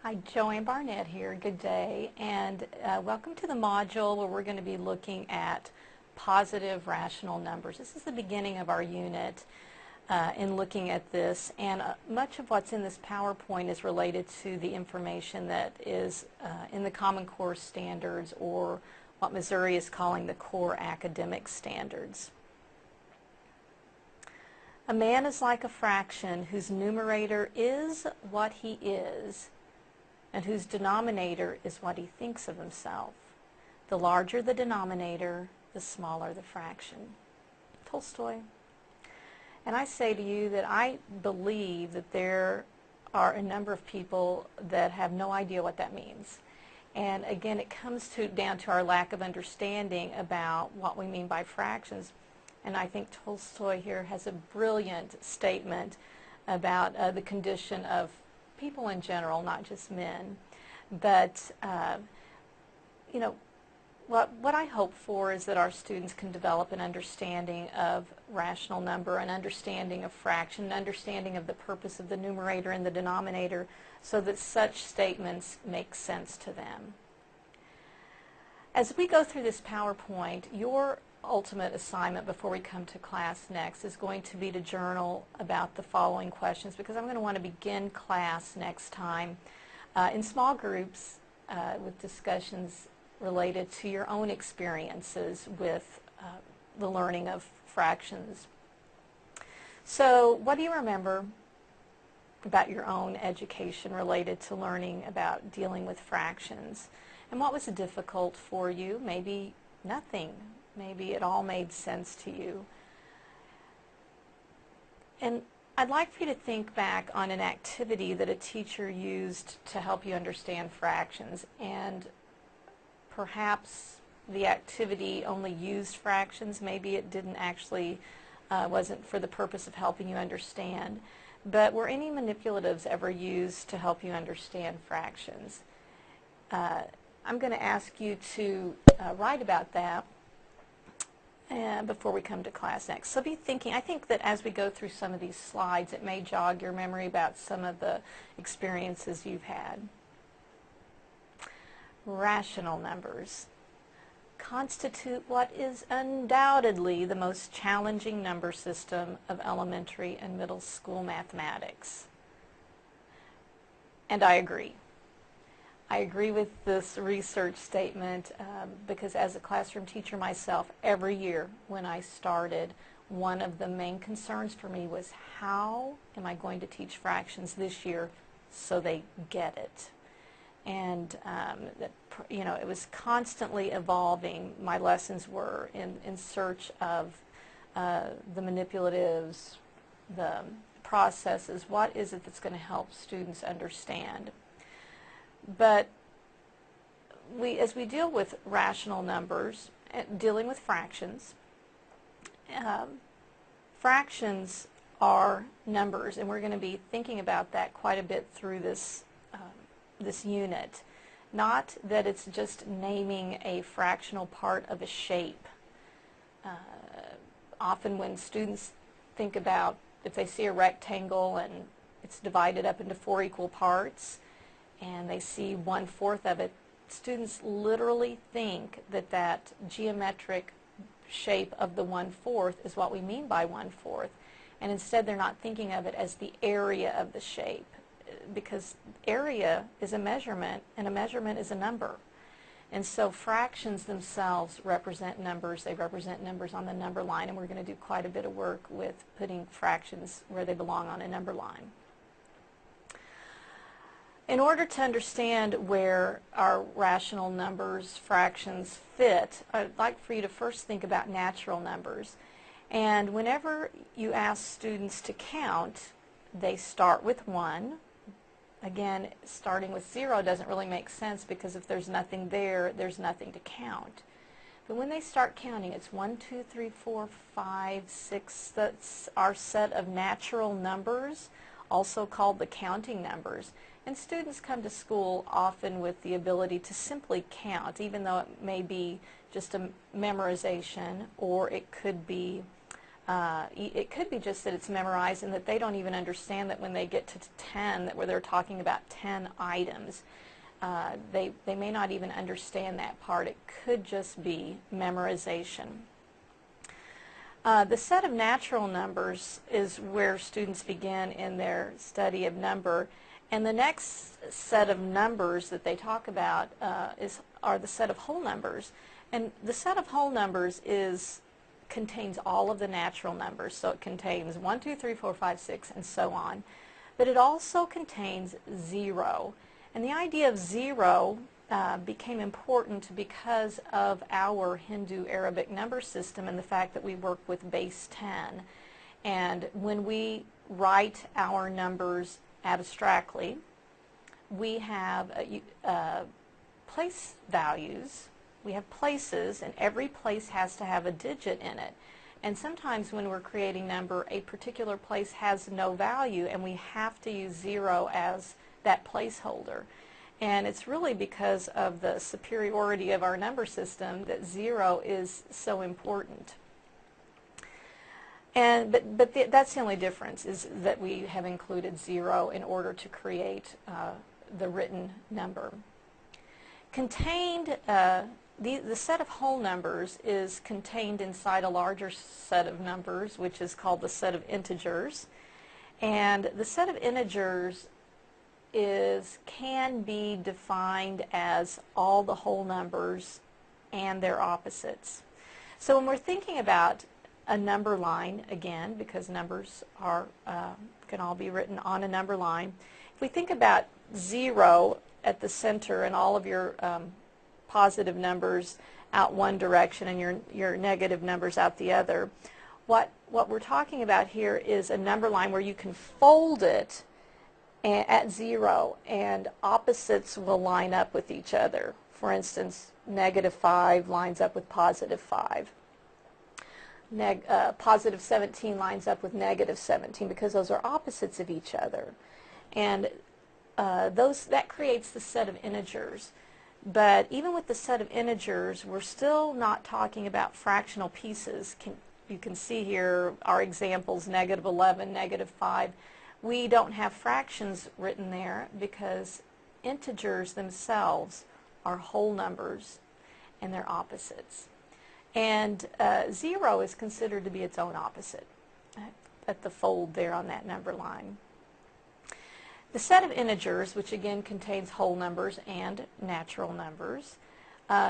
Hi, Joanne Barnett here. Good day, and welcome to the module where we're going to be looking at positive rational numbers. This is the beginning of our unit in looking at this, and much of what's in this PowerPoint is related to the information that is in the Common Core standards, or what Missouri is calling the core academic standards. A man is like a fraction whose numerator is what he is, and whose denominator is what he thinks of himself. The larger the denominator, the smaller the fraction. Tolstoy. And I say to you that I believe that there are a number of people that have no idea what that means. And again, it comes down to our lack of understanding about what we mean by fractions. And I think Tolstoy here has a brilliant statement about the condition of people in general, not just men. But, you know, what I hope for is that our students can develop an understanding of rational number, an understanding of fraction, an understanding of the purpose of the numerator and the denominator, so that such statements make sense to them. As we go through this PowerPoint, your ultimate assignment before we come to class next is going to be to journal about the following questions, because I'm going to want to begin class next time in small groups with discussions related to your own experiences with the learning of fractions. So what do you remember about your own education related to learning about dealing with fractions? And what was difficult for you? Maybe nothing. Maybe it all made sense to you. And I'd like for you to think back on an activity that a teacher used to help you understand fractions, and perhaps the activity only used fractions. Maybe it didn't actually, wasn't for the purpose of helping you understand. But were any manipulatives ever used to help you understand fractions? I'm going to ask you to write about that before we come to class next. So be thinking. I think that as we go through some of these slides, it may jog your memory about some of the experiences you've had. Rational numbers constitute what is undoubtedly the most challenging number system of elementary and middle school mathematics. And I agree. I agree with this research statement because as a classroom teacher myself, every year when I started, one of the main concerns for me was, how am I going to teach fractions this year so they get it? And you know, it was constantly evolving. My lessons were in search of the manipulatives, the processes. What is it that's going to help students understand? But as we deal with rational numbers, dealing with fractions, fractions are numbers, and we're going to be thinking about that quite a bit through this this unit. Not that it's just naming a fractional part of a shape. Often when students think about, if they see a rectangle and it's divided up into 4 equal parts, and they see 1/4 of it, students literally think that that geometric shape of the 1/4 is what we mean by 1/4, and instead they're not thinking of it as the area of the shape, because area is a measurement, and a measurement is a number. And so fractions themselves represent numbers. They represent numbers on the number line, and we're going to do quite a bit of work with putting fractions where they belong on a number line. In order to understand where our rational numbers, fractions, fit, I'd like for you to first think about natural numbers. And whenever you ask students to count, they start with 1. Again, starting with 0 doesn't really make sense, because if there's nothing there, there's nothing to count. But when they start counting, it's 1, 2, 3, 4, 5, 6. That's our set of natural numbers, also called the counting numbers. And students come to school often with the ability to simply count, even though it may be just a memorization, or it could be It could be just that it's memorized and that they don't even understand that when they get to 10, that where they're talking about 10 items. They may not even understand that part. It could just be memorization. The set of natural numbers is where students begin in their study of number. And the next set of numbers that they talk about are the set of whole numbers. And the set of whole numbers contains all of the natural numbers. So it contains 1, 2, 3, 4, 5, 6, and so on. But it also contains 0. And the idea of 0 became important because of our Hindu-Arabic number system and the fact that we work with base 10. And when we write our numbers abstractly, we have place values. We have places, and every place has to have a digit in it. And sometimes when we're creating number, a particular place has no value, and we have to use 0 as that placeholder. And it's really because of the superiority of our number system that 0 is so important. That's the only difference, is that we have included 0 in order to create the written number. The set of whole numbers is contained inside a larger set of numbers, which is called the set of integers. And the set of integers can be defined as all the whole numbers and their opposites. So when we're thinking about a number line, again, because numbers can all be written on a number line, if we think about 0 at the center and all of your positive numbers out one direction and your negative numbers out the other, what we're talking about here is a number line where you can fold it at 0 and opposites will line up with each other. For instance, -5 lines up with +5. Positive 17 lines up with -17 because those are opposites of each other. And that creates the set of integers. But even with the set of integers, we're still not talking about fractional pieces. You can see here our examples, -11, -5. We don't have fractions written there because integers themselves are whole numbers and they're opposites. And 0 is considered to be its own opposite at the fold there on that number line. The set of integers, which again contains whole numbers and natural numbers,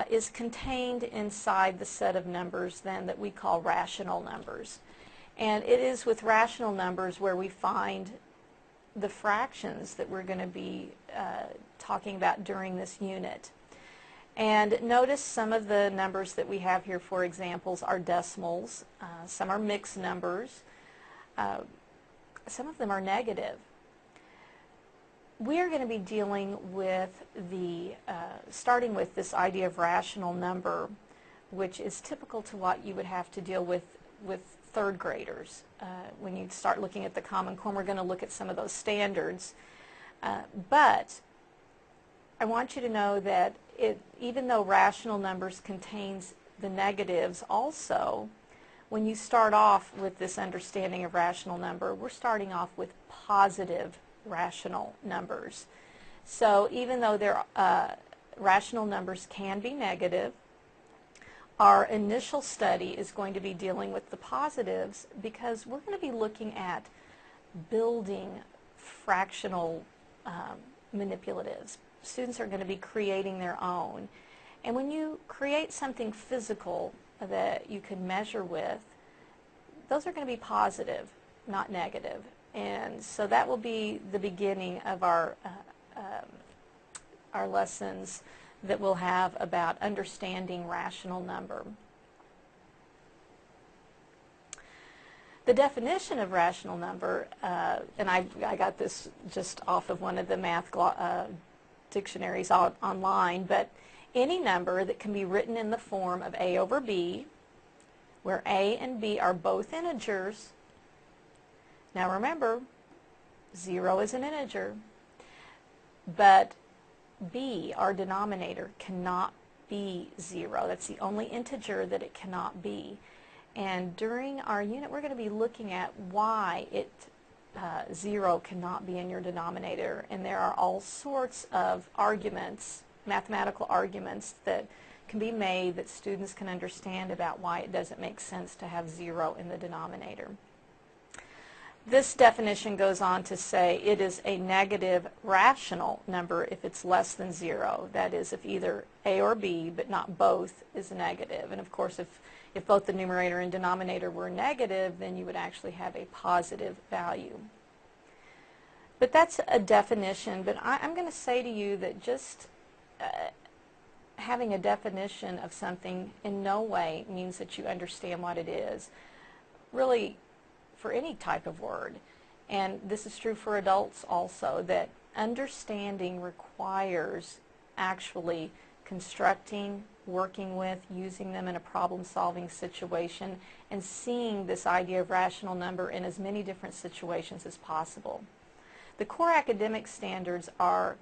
is contained inside the set of numbers then that we call rational numbers. And it is with rational numbers where we find the fractions that we're going to be talking about during this unit. And notice some of the numbers that we have here, for examples, are decimals. Some are mixed numbers. Some of them are negative. We're going to be dealing with starting with this idea of rational number, which is typical to what you would have to deal with third graders. When you start looking at the Common Core, we're going to look at some of those standards. But I want you to know that even though rational numbers contains the negatives also, when you start off with this understanding of rational number, we're starting off with positive rational numbers. So even though rational numbers can be negative, our initial study is going to be dealing with the positives because we're going to be looking at building fractional manipulatives. Students are going to be creating their own. And when you create something physical that you can measure with, those are going to be positive, not negative. And so that will be the beginning of our lessons that we'll have about understanding rational number. The definition of rational number, and I got this just off of one of the math dictionaries online, but any number that can be written in the form of a over b, where a and b are both integers. Now remember, 0 is an integer, but b, our denominator, cannot be 0. That's the only integer that it cannot be. And during our unit, we're going to be looking at why 0 cannot be in your denominator. And there are all sorts of arguments, mathematical arguments, that can be made that students can understand about why it doesn't make sense to have 0 in the denominator. This definition goes on to say it is a negative rational number if it's less than 0. That is, if either A or B, but not both, is negative. And of course, if both the numerator and denominator were negative, then you would actually have a positive value. But that's a definition. But I'm going to say to you that just having a definition of something in no way means that you understand what it is. Really, for any type of word, and this is true for adults also, that understanding requires actually constructing, working with, using them in a problem-solving situation, and seeing this idea of rational number in as many different situations as possible. The core academic standards are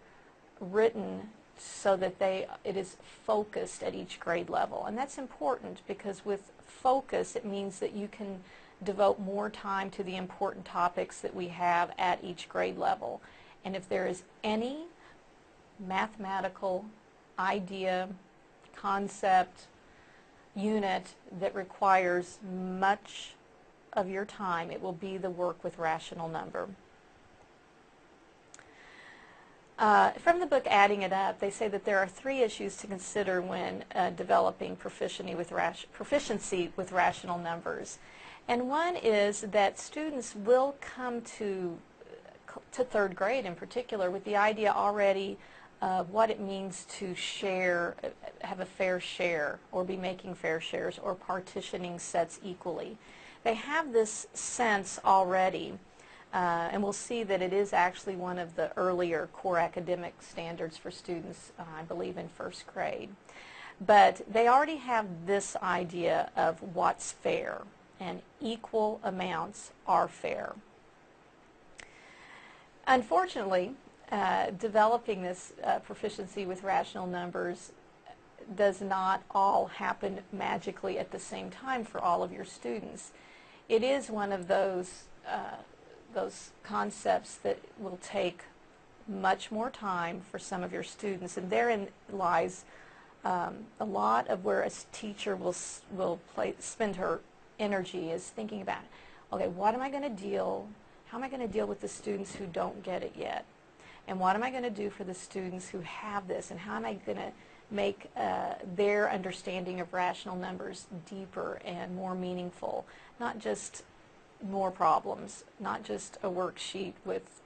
written so that it is focused at each grade level, and that's important because with focus it means that you can devote more time to the important topics that we have at each grade level. And if there is any mathematical idea, concept, unit that requires much of your time, it will be the work with rational number. From the book Adding It Up, they say that there are 3 issues to consider when developing proficiency with rational numbers. And one is that students will come to 3rd grade in particular with the idea already of what it means to share, have a fair share, or be making fair shares, or partitioning sets equally. They have this sense already, and we'll see that it is actually one of the earlier core academic standards for students, I believe in 1st grade. But they already have this idea of what's fair, and equal amounts are fair. Unfortunately, developing this proficiency with rational numbers does not all happen magically at the same time for all of your students. It is one of those concepts that will take much more time for some of your students, and therein lies a lot of where a teacher will spend her energy, is thinking about, okay, how am I going to deal with the students who don't get it yet? And what am I going to do for the students who have this? And how am I going to make their understanding of rational numbers deeper and more meaningful? Not just more problems, not just a worksheet with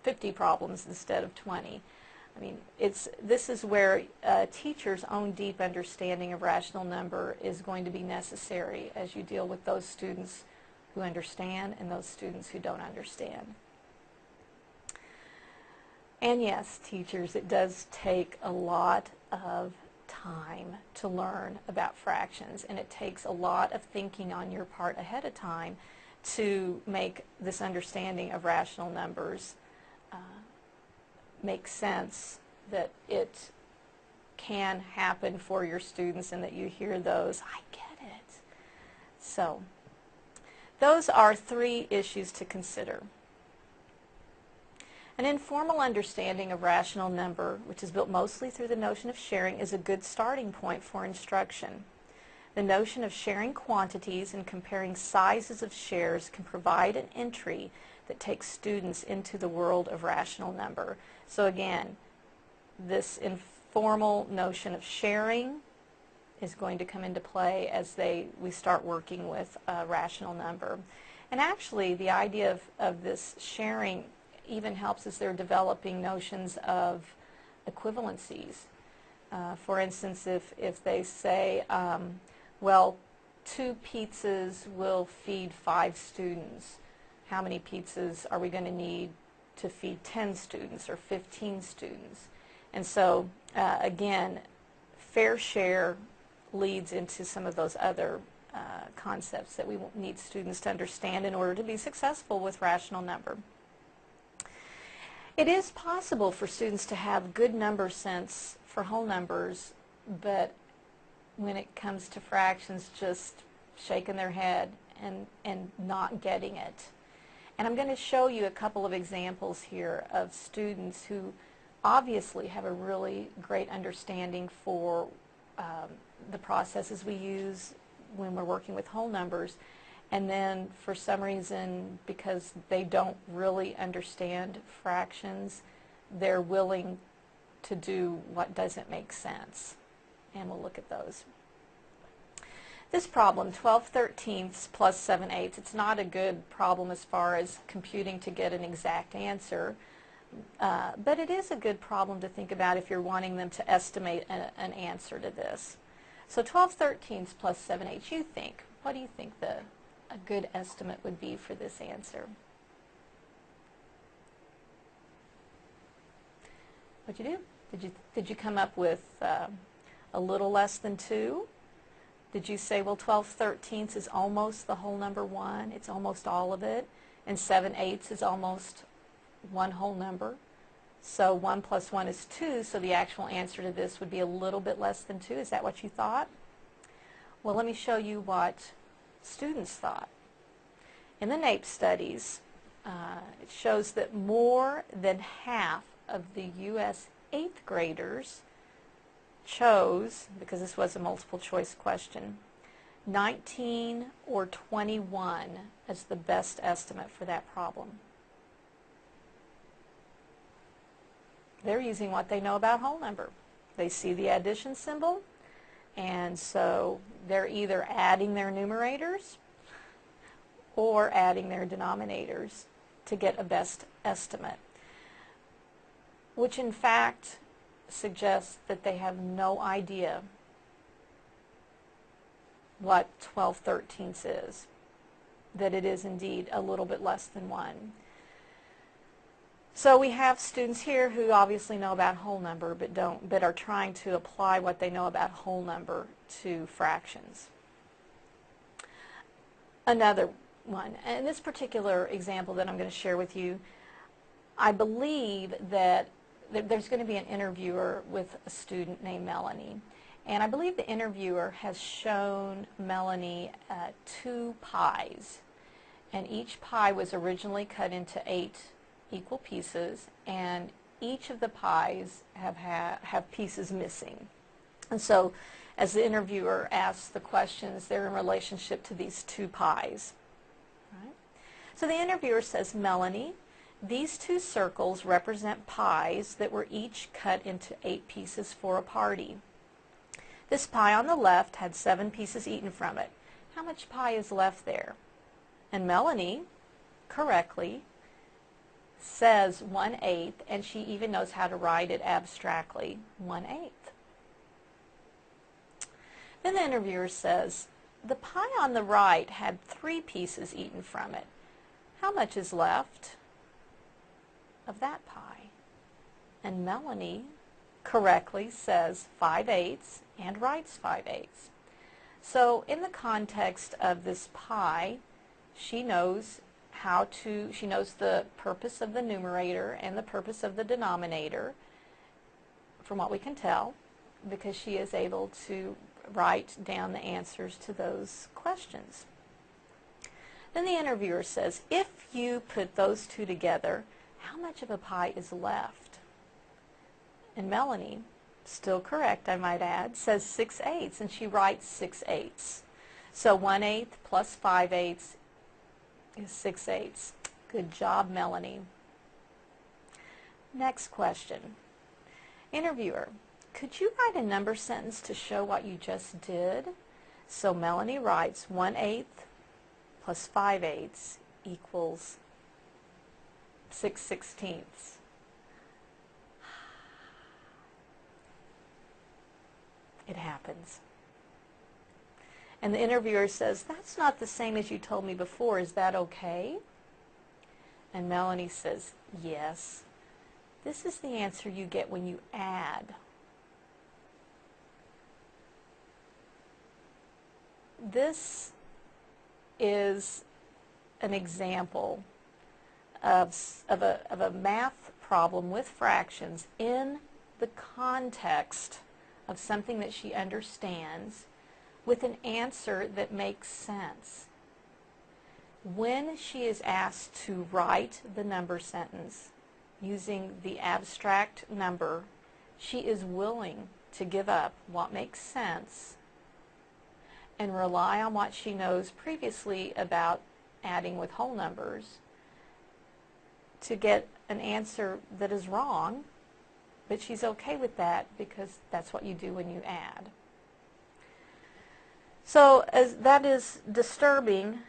50 problems instead of 20. I mean, this is where a teacher's own deep understanding of rational number is going to be necessary as you deal with those students who understand and those students who don't understand. And yes, teachers, it does take a lot of time to learn about fractions, and it takes a lot of thinking on your part ahead of time to make this understanding of rational numbers make sense, that it can happen for your students and that you hear those, I get it. So those are 3 issues to consider. An informal understanding of rational number, which is built mostly through the notion of sharing, is a good starting point for instruction. The notion of sharing quantities and comparing sizes of shares can provide an entry that takes students into the world of rational number. So again, this informal notion of sharing is going to come into play as we start working with a rational number. And actually, the idea of this sharing even helps as they're developing notions of equivalencies. For instance, if they say, well, 2 pizzas will feed 5 students, how many pizzas are we going to need to feed 10 students or 15 students? And so, again, fair share leads into some of those other concepts that we need students to understand in order to be successful with rational number. It is possible for students to have good number sense for whole numbers, but when it comes to fractions, just shaking their head and not getting it. And I'm going to show you a couple of examples here of students who obviously have a really great understanding for the processes we use when we're working with whole numbers, and then for some reason, because they don't really understand fractions, they're willing to do what doesn't make sense. And we'll look at those. This problem, 12/13 plus 7/8, it's not a good problem as far as computing to get an exact answer, but it is a good problem to think about if you're wanting them to estimate an answer to this. So 12/13 plus 7/8, you think, what do you think a good estimate would be for this answer? What'd you do? Did you come up with a little less than 2? Did you say, well, 12/13 is almost the whole number 1, it's almost all of it, and 7/8 is almost one whole number? So 1 plus 1 is 2, so the actual answer to this would be a little bit less than 2. Is that what you thought? Well, let me show you what students thought. In the NAEP studies, it shows that more than half of the U.S. 8th graders chose, because this was a multiple choice question, 19 or 21 as the best estimate for that problem. They're using what they know about whole number. They see the addition symbol, and so they're either adding their numerators or adding their denominators to get a best estimate, which in fact suggests that they have no idea what 12/13 is, that it is indeed a little bit less than 1. So we have students here who obviously know about whole number but are trying to apply what they know about whole number to fractions. Another one, and this particular example that I'm going to share with you, I believe that there's going to be an interviewer with a student named Melanie, and I believe the interviewer has shown Melanie 2 pies, and each pie was originally cut into 8 equal pieces, and each of the pies have pieces missing. And so as the interviewer asks the questions, they're in relationship to these 2 pies. Right? So the interviewer says, Melanie, these 2 circles represent pies that were each cut into 8 pieces for a party. This pie on the left had 7 pieces eaten from it. How much pie is left there? And Melanie, correctly, says 1/8, and she even knows how to write it abstractly, 1/8. Then the interviewer says, the pie on the right had 3 pieces eaten from it. How much is left of that pie? And Melanie correctly says 5/8 and writes 5/8. So in the context of this pie, she knows the purpose of the numerator and the purpose of the denominator, from what we can tell, because she is able to write down the answers to those questions. Then the interviewer says, if you put those 2 together, how much of a pie is left? And Melanie, still correct I might add, says 6/8, and she writes 6/8. So 1/8 plus 5/8 is 6/8. Good job, Melanie. Next question. Interviewer, could you write a number sentence to show what you just did? So Melanie writes 1/8 plus 5/8 equals 6/16. It happens. And the interviewer says, that's not the same as you told me before. Is that okay? And Melanie says, yes. This is the answer you get when you add. This is an example of a math problem with fractions in the context of something that she understands, with an answer that makes sense. When she is asked to write the number sentence using the abstract number, she is willing to give up what makes sense and rely on what she knows previously about adding with whole numbers to get an answer that is wrong, but she's okay with that because that's what you do when you add. So that is disturbing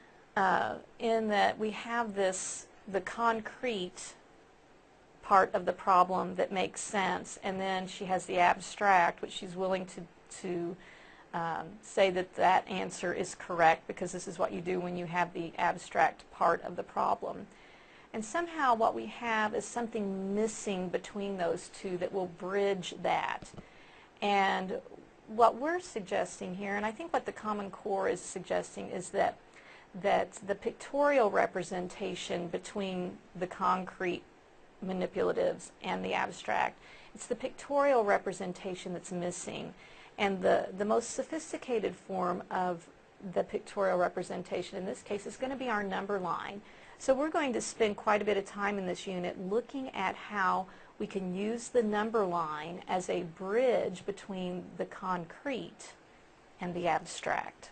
in that we have the concrete part of the problem that makes sense, and then she has the abstract, which she's willing to say that answer is correct because this is what you do when you have the abstract part of the problem. And somehow what we have is something missing between those two that will bridge that. And what we're suggesting here, and I think what the Common Core is suggesting, is that the pictorial representation between the concrete manipulatives and the abstract, it's the pictorial representation that's missing. And the most sophisticated form of the pictorial representation in this case is going to be our number line. So we're going to spend quite a bit of time in this unit looking at how we can use the number line as a bridge between the concrete and the abstract.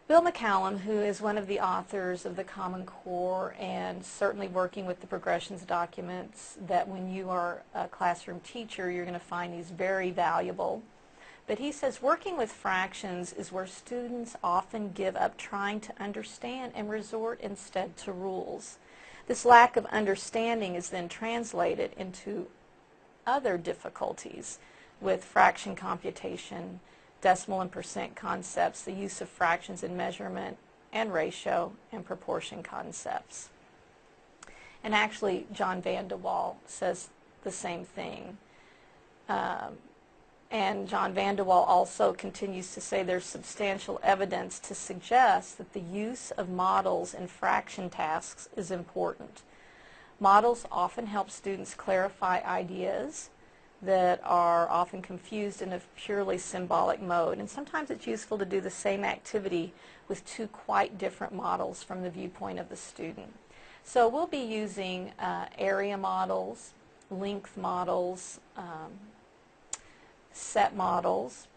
Bill McCallum, who is one of the authors of the Common Core and certainly working with the progressions documents, that when you are a classroom teacher you're going to find these very valuable. But he says working with fractions is where students often give up trying to understand and resort instead to rules. This lack of understanding is then translated into other difficulties with fraction computation, decimal and percent concepts, the use of fractions in measurement, and ratio and proportion concepts. And actually, John Van de Waal says the same thing. And John Van de Waal also continues to say there's substantial evidence to suggest that the use of models in fraction tasks is important. Models often help students clarify ideas that are often confused in a purely symbolic mode. And sometimes it's useful to do the same activity with two quite different models from the viewpoint of the student. So we'll be using area models, length models, set models,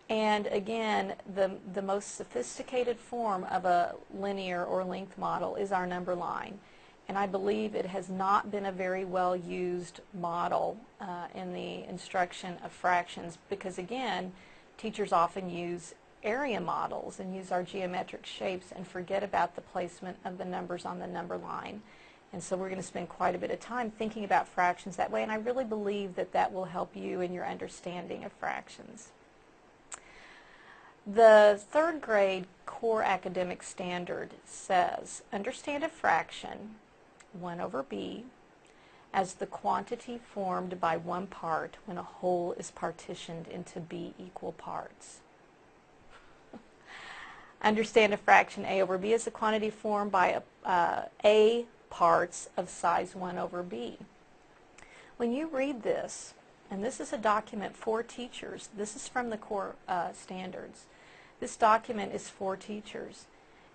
and again the most sophisticated form of a linear or length model is our number line, and I believe it has not been a very well used model in the instruction of fractions because again teachers often use area models and use our geometric shapes and forget about the placement of the numbers on the number line. And so we're going to spend quite a bit of time thinking about fractions that way, and I really believe that that will help you in your understanding of fractions. The third grade core academic standard says, understand a fraction, 1 over b, as the quantity formed by one part when a whole is partitioned into b equal parts. Understand a fraction a over b as the quantity formed by a parts of size 1 over b. When you read this, and this is a document for teachers, this is from the core standards, this document is for teachers,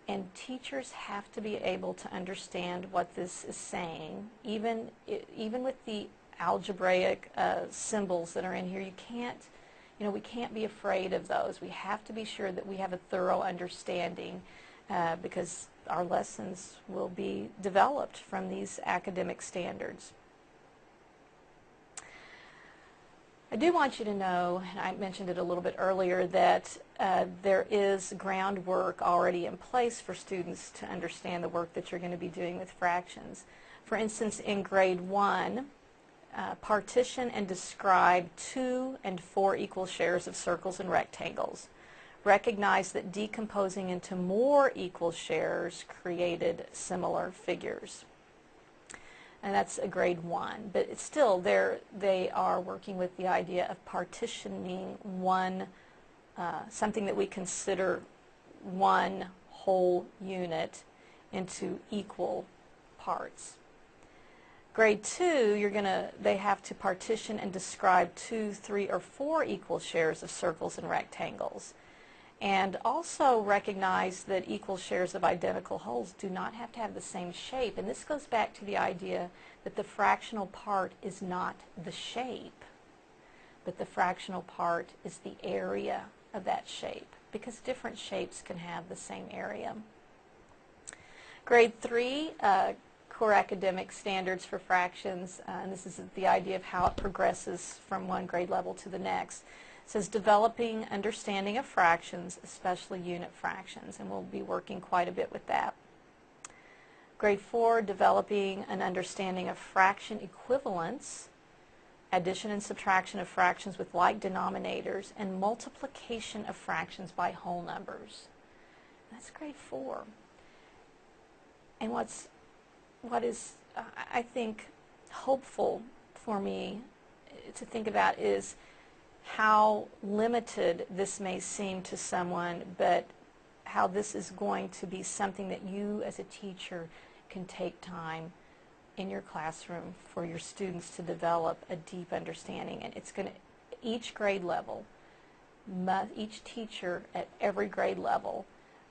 and teachers have to be able to understand what this is saying, even with the algebraic symbols that are in here. We can't be afraid of those. We have to be sure that we have a thorough understanding because our lessons will be developed from these academic standards. I do want you to know, and I mentioned it a little bit earlier, that there is groundwork already in place for students to understand the work that you're going to be doing with fractions. For instance, in grade 1, partition and describe 2 and 4 equal shares of circles and rectangles. Recognize that decomposing into more equal shares created similar figures. And that's a grade 1. But it's still, they are working with the idea of partitioning something that we consider one whole unit into equal parts. Grade 2, they have to partition and describe 2, 3, or 4 equal shares of circles and rectangles. And also recognize that equal shares of identical wholes do not have to have the same shape. And this goes back to the idea that the fractional part is not the shape, but the fractional part is the area of that shape, because different shapes can have the same area. Grade 3, core academic standards for fractions, and this is the idea of how it progresses from one grade level to the next. It says developing understanding of fractions, especially unit fractions, and we'll be working quite a bit with that. Grade 4, developing an understanding of fraction equivalence, addition and subtraction of fractions with like denominators, and multiplication of fractions by whole numbers. That's grade 4. And what is, I think, hopeful for me to think about is how limited this may seem to someone, but how this is going to be something that you as a teacher can take time in your classroom for your students to develop a deep understanding. And it's going to, each grade level, each teacher at every grade level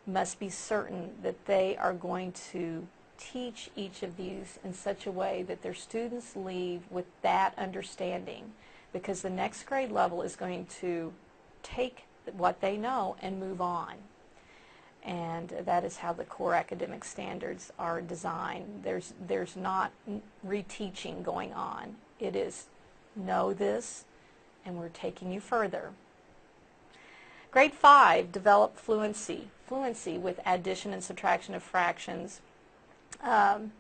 must be certain that they are going to teach each of these in such a way that their students leave with that understanding, because the next grade level is going to take what they know and move on. And that is how the core academic standards are designed. There's not reteaching going on. It is know this and we're taking you further. Grade 5, develop fluency. Fluency with addition and subtraction of fractions. And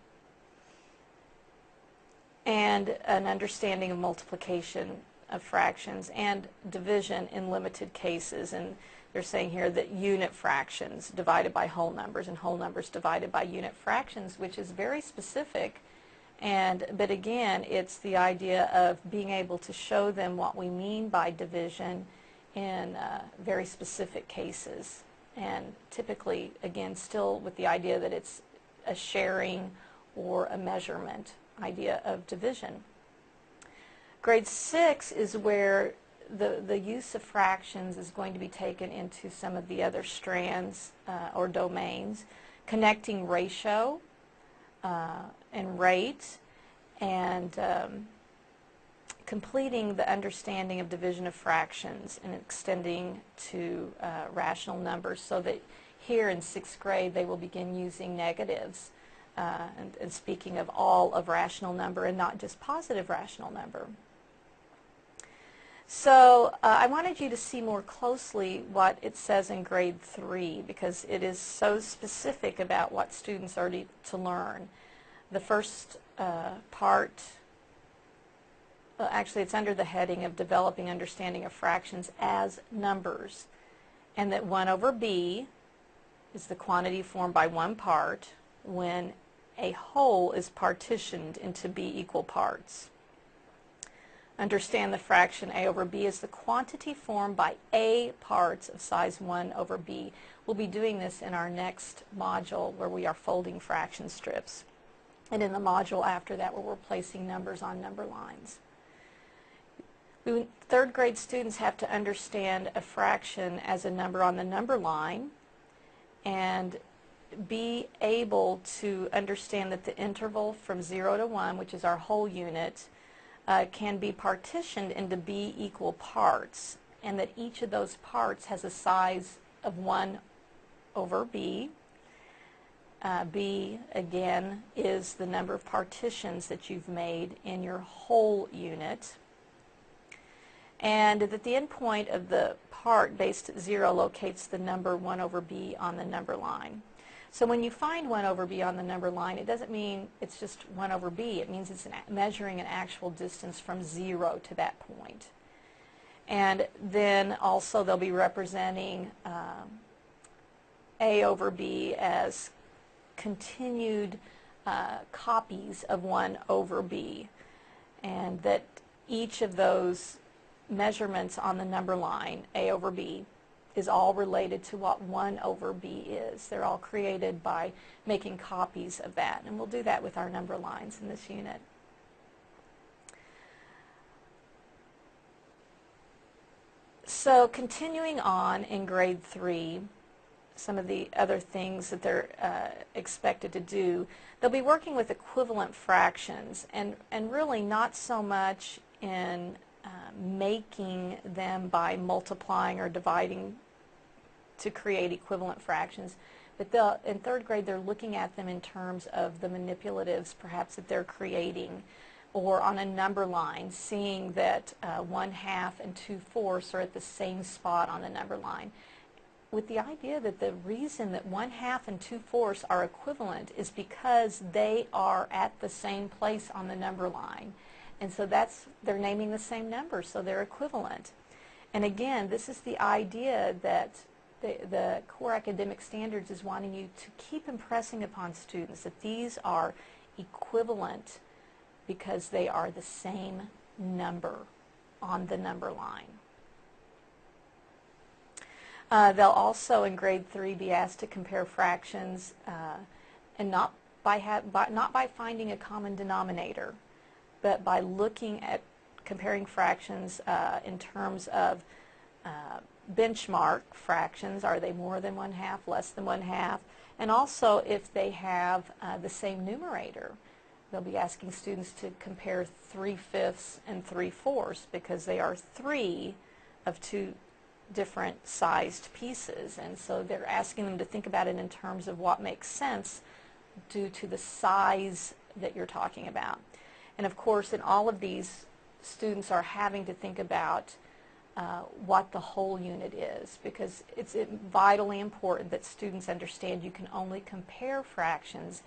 an understanding of multiplication of fractions and division in limited cases. And they're saying here that unit fractions divided by whole numbers and whole numbers divided by unit fractions, which is very specific. But again, it's the idea of being able to show them what we mean by division in very specific cases. And typically, again, still with the idea that it's a sharing or a measurement idea of division. Grade 6 is where the use of fractions is going to be taken into some of the other strands or domains, connecting ratio and rate, and completing the understanding of division of fractions and extending to rational numbers, so that here in 6th grade they will begin using negatives and speaking of all of rational number and not just positive rational number. So I wanted you to see more closely what it says in grade 3, because it is so specific about what students are to learn. The first part, actually it's under the heading of developing understanding of fractions as numbers, and that 1 over b is the quantity formed by one part when a whole is partitioned into b equal parts. Understand the fraction a over b is the quantity formed by a parts of size 1 over b. We'll be doing this in our next module where we are folding fraction strips. And in the module after that where we're placing numbers on number lines. 3rd grade students have to understand a fraction as a number on the number line and be able to understand that the interval from 0 to 1, which is our whole unit, can be partitioned into b equal parts, and that each of those parts has a size of 1 over b. B, again, is the number of partitions that you've made in your whole unit. And that the endpoint of the part based at 0 locates the number 1 over b on the number line. So when you find 1 over b on the number line, it doesn't mean it's just 1 over b. It means it's measuring an actual distance from 0 to that point. And then also they'll be representing a over b as continued copies of 1 over b. And that each of those measurements on the number line, a over b, is all related to what 1 over b is. They're all created by making copies of that, and we'll do that with our number lines in this unit. So continuing on in grade 3, some of the other things that they're expected to do, they'll be working with equivalent fractions, and really not so much in making them by multiplying or dividing to create equivalent fractions, but in 3rd grade they're looking at them in terms of the manipulatives perhaps that they're creating, or on a number line, seeing that 1/2 and 2/4 are at the same spot on the number line, with the idea that the reason that 1/2 and 2/4 are equivalent is because they are at the same place on the number line. And so they're naming the same number, so they're equivalent. And again, this is the idea that the core academic standards is wanting you to keep impressing upon students that these are equivalent because they are the same number on the number line. They'll also in grade 3 be asked to compare fractions, and not by finding a common denominator, but by looking at comparing fractions in terms of benchmark fractions. Are they more than 1/2, less than 1/2? And also if they have the same numerator. They'll be asking students to compare 3/5 and 3/4 because they are 3 of 2 different sized pieces, and so they're asking them to think about it in terms of what makes sense due to the size that you're talking about. And of course, in all of these, students are having to think about what the whole unit is, because it's vitally important that students understand you can only compare fractions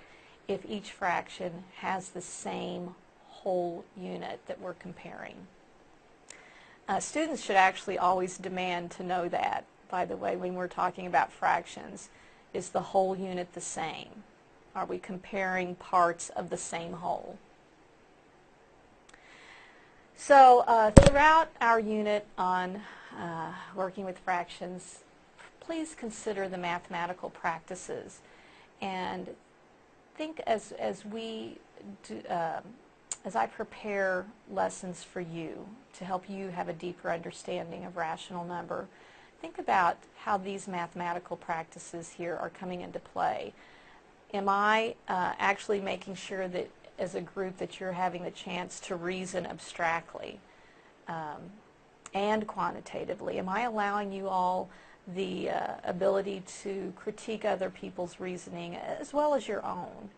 if each fraction has the same whole unit that we're comparing. Students should actually always demand to know that, by the way, when we're talking about fractions. Is the whole unit the same? Are we comparing parts of the same whole? So throughout our unit on working with fractions, please consider the mathematical practices, and think as I prepare lessons for you to help you have a deeper understanding of rational number, think about how these mathematical practices here are coming into play. Am I actually making sure that as a group that you're having the chance to reason abstractly and quantitatively? Am I allowing you all the ability to critique other people's reasoning as well as your own?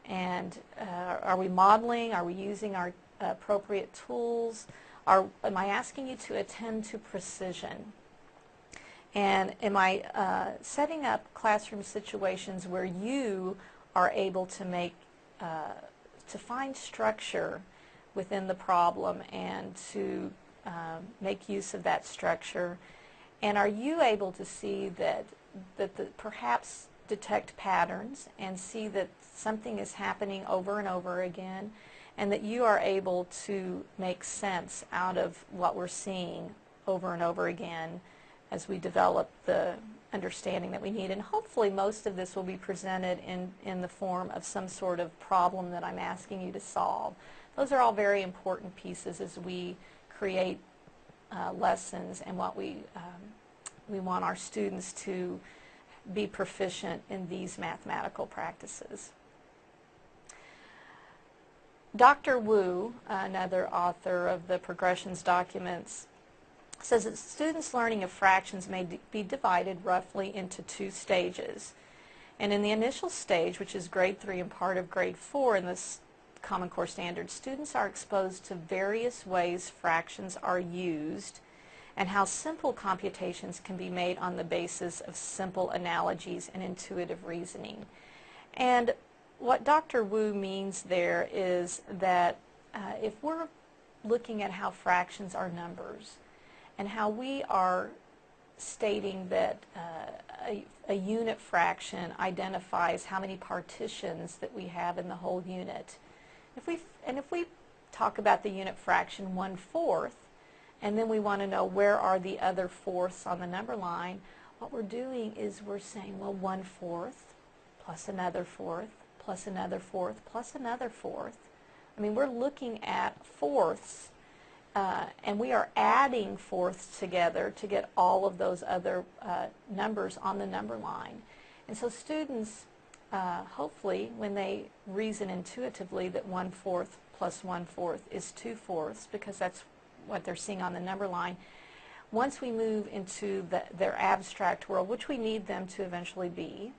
And are we modeling? Are we using our appropriate tools? Am I asking you to attend to precision? And am I setting up classroom situations where you are able to find structure within the problem and to make use of that structure? And are you able to see that perhaps detect patterns and see that something is happening over and over again, and that you are able to make sense out of what we're seeing over and over again as we develop the understanding that we need? And hopefully most of this will be presented in the form of some sort of problem that I'm asking you to solve. Those are all very important pieces as we create lessons and what we want our students to be proficient in these mathematical practices. Dr. Wu, another author of the Progressions documents, says that students' learning of fractions may be divided roughly into 2 stages. And in the initial stage, which is grade 3 and part of grade 4 in this Common Core Standards, students are exposed to various ways fractions are used and how simple computations can be made on the basis of simple analogies and intuitive reasoning. And what Dr. Wu means there is that if we're looking at how fractions are numbers and how we are stating that a unit fraction identifies how many partitions that we have in the whole unit, if we talk about the unit fraction 1/4, and then we want to know where are the other fourths on the number line, what we're doing is we're saying, well, 1/4 plus another fourth plus another fourth plus another fourth. I mean, we're looking at fourths and we are adding fourths together to get all of those other numbers on the number line. And so students, hopefully, when they reason intuitively that 1/4 plus 1/4 is 2/4, because that's what they're seeing on the number line, once we move into their abstract world, which we need them to eventually be,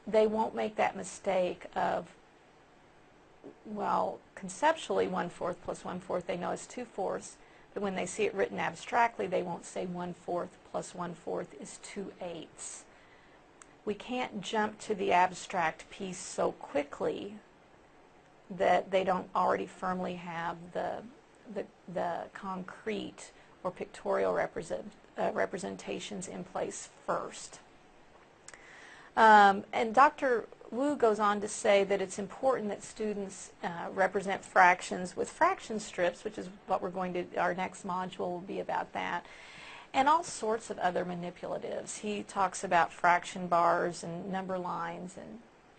they won't make that mistake of, well, conceptually 1/4 plus 1/4 they know is 2/4, but when they see it written abstractly, they won't say 1/4 plus 1/4 is 2/8. We can't jump to the abstract piece so quickly that they don't already firmly have the concrete or pictorial representations in place first. And Dr. Wu goes on to say that it's important that students represent fractions with fraction strips, which is what we're going to, our next module will be about that, and all sorts of other manipulatives. He talks about fraction bars and number lines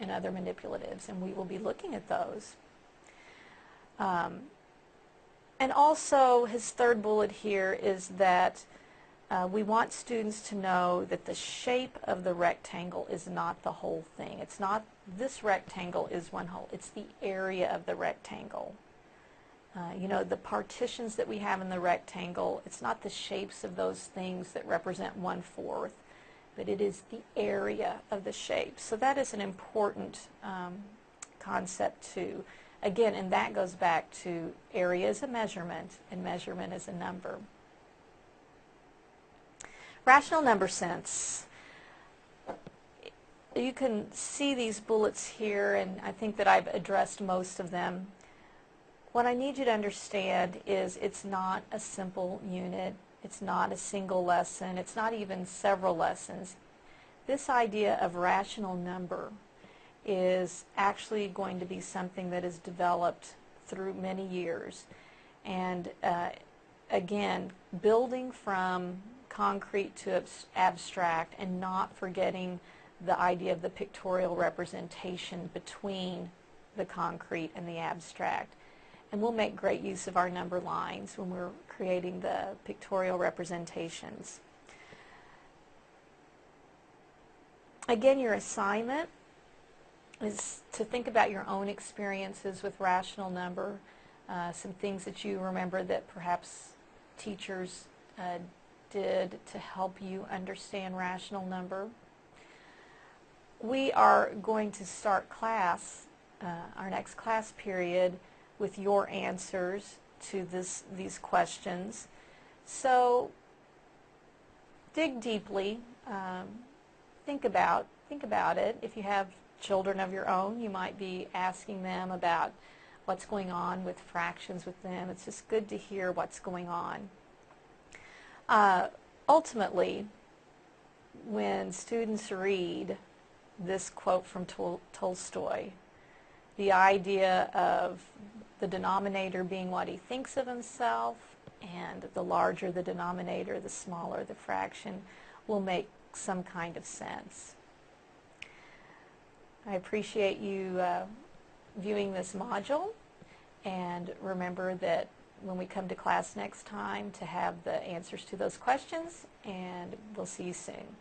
and other manipulatives, and we will be looking at those. And also, his third bullet here is that we want students to know that the shape of the rectangle is not the whole thing. It's not, this rectangle is one whole, it's the area of the rectangle. You know, the partitions that we have in the rectangle, it's not the shapes of those things that represent 1/4, but it is the area of the shape. So that is an important concept too. Again, and that goes back to area is a measurement and measurement is a number. Rational number sense. You can see these bullets here, and I think that I've addressed most of them. What I need you to understand is it's not a simple unit. It's not a single lesson. It's not even several lessons. This idea of rational number is actually going to be something that is developed through many years. And again, building from concrete to abstract and not forgetting the idea of the pictorial representation between the concrete and the abstract. And we'll make great use of our number lines when we're creating the pictorial representations. Again, your assignment is to think about your own experiences with rational number, some things that you remember that perhaps teachers did to help you understand rational number. We are going to start class, our next class period, with your answers to these questions. So dig deeply, think about it. If you have children of your own, you might be asking them about what's going on with fractions with them. It's just good to hear what's going on. Ultimately, when students read this quote from Tolstoy, the idea of the denominator being what he thinks of himself, and the larger the denominator, the smaller the fraction, will make some kind of sense. I appreciate you viewing this module, and remember that when we come to class next time to have the answers to those questions, and we'll see you soon.